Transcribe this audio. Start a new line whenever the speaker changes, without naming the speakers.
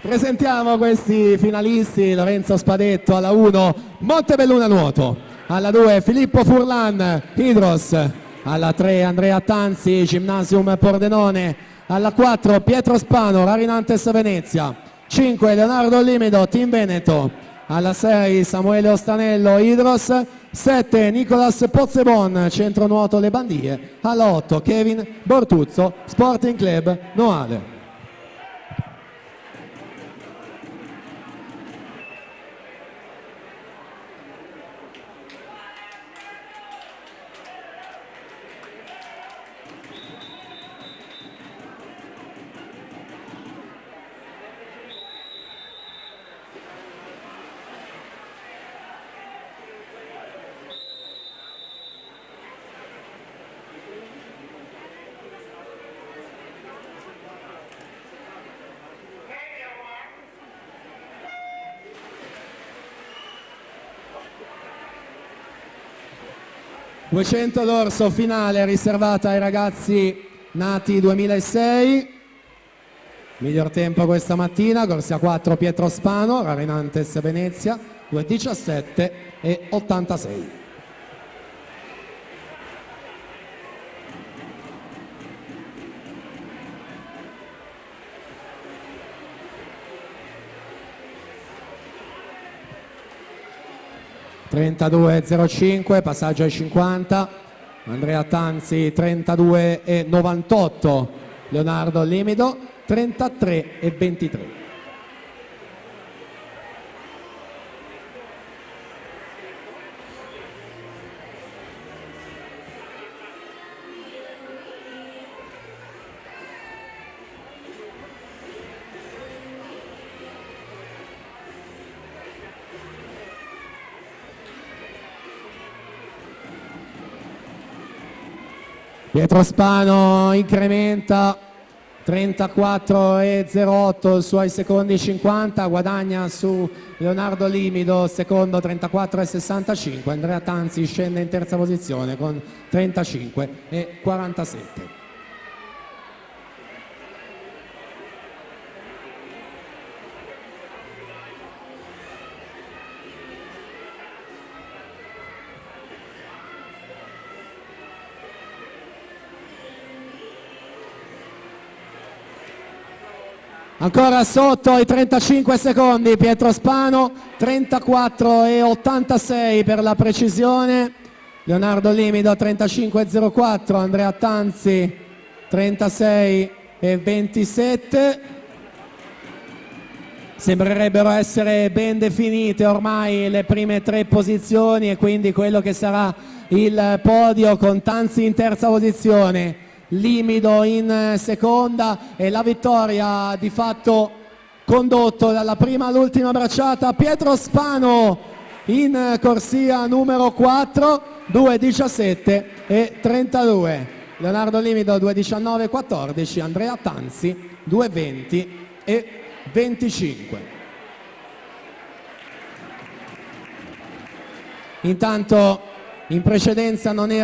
Presentiamo questi finalisti: Lorenzo Spadetto alla 1, Montebelluna nuoto, alla 2 Filippo Furlan, Hydros, alla 3 Andrea Tanzi, Gymnasium Pordenone, alla 4 Pietro Spano, Rarinantes Venezia, 5 Leonardo Limido, Team Veneto, alla 6 Samuele Ostanello, Hydros, 7 Nicolas Pozzebon, Centro Nuoto Le Bandie, alla 8 Kevin Bortuzzo, Sporting Club Noale. $200 d'orso finale riservata ai ragazzi nati 2006. Miglior tempo questa mattina, corsia 4 Pietro Spano, Rarinantes Venezia, 2:17 e 86. (32,05), passaggio ai 50, Andrea Tanzi 32,98, Leonardo Limido 33,23. Pietro Spano incrementa 34,08 i suoi secondi 50, guadagna su Leonardo Limido, secondo 34,65, Andrea Tanzi scende in terza posizione con 35,47. Ancora sotto i 35 secondi Pietro Spano, 34,86 per la precisione, Leonardo Limido 35,04, Andrea Tanzi 36,27. Sembrerebbero essere ben definite ormai le prime tre posizioni e quindi quello che sarà il podio, con Tanzi in terza posizione, Limido in seconda, e la vittoria di fatto condotto dalla prima all'ultima bracciata Pietro Spano in corsia numero 4, 2:17 e 32. Leonardo Limido 2:19,14, Andrea Tanzi 2:20 e 25. Intanto in precedenza non era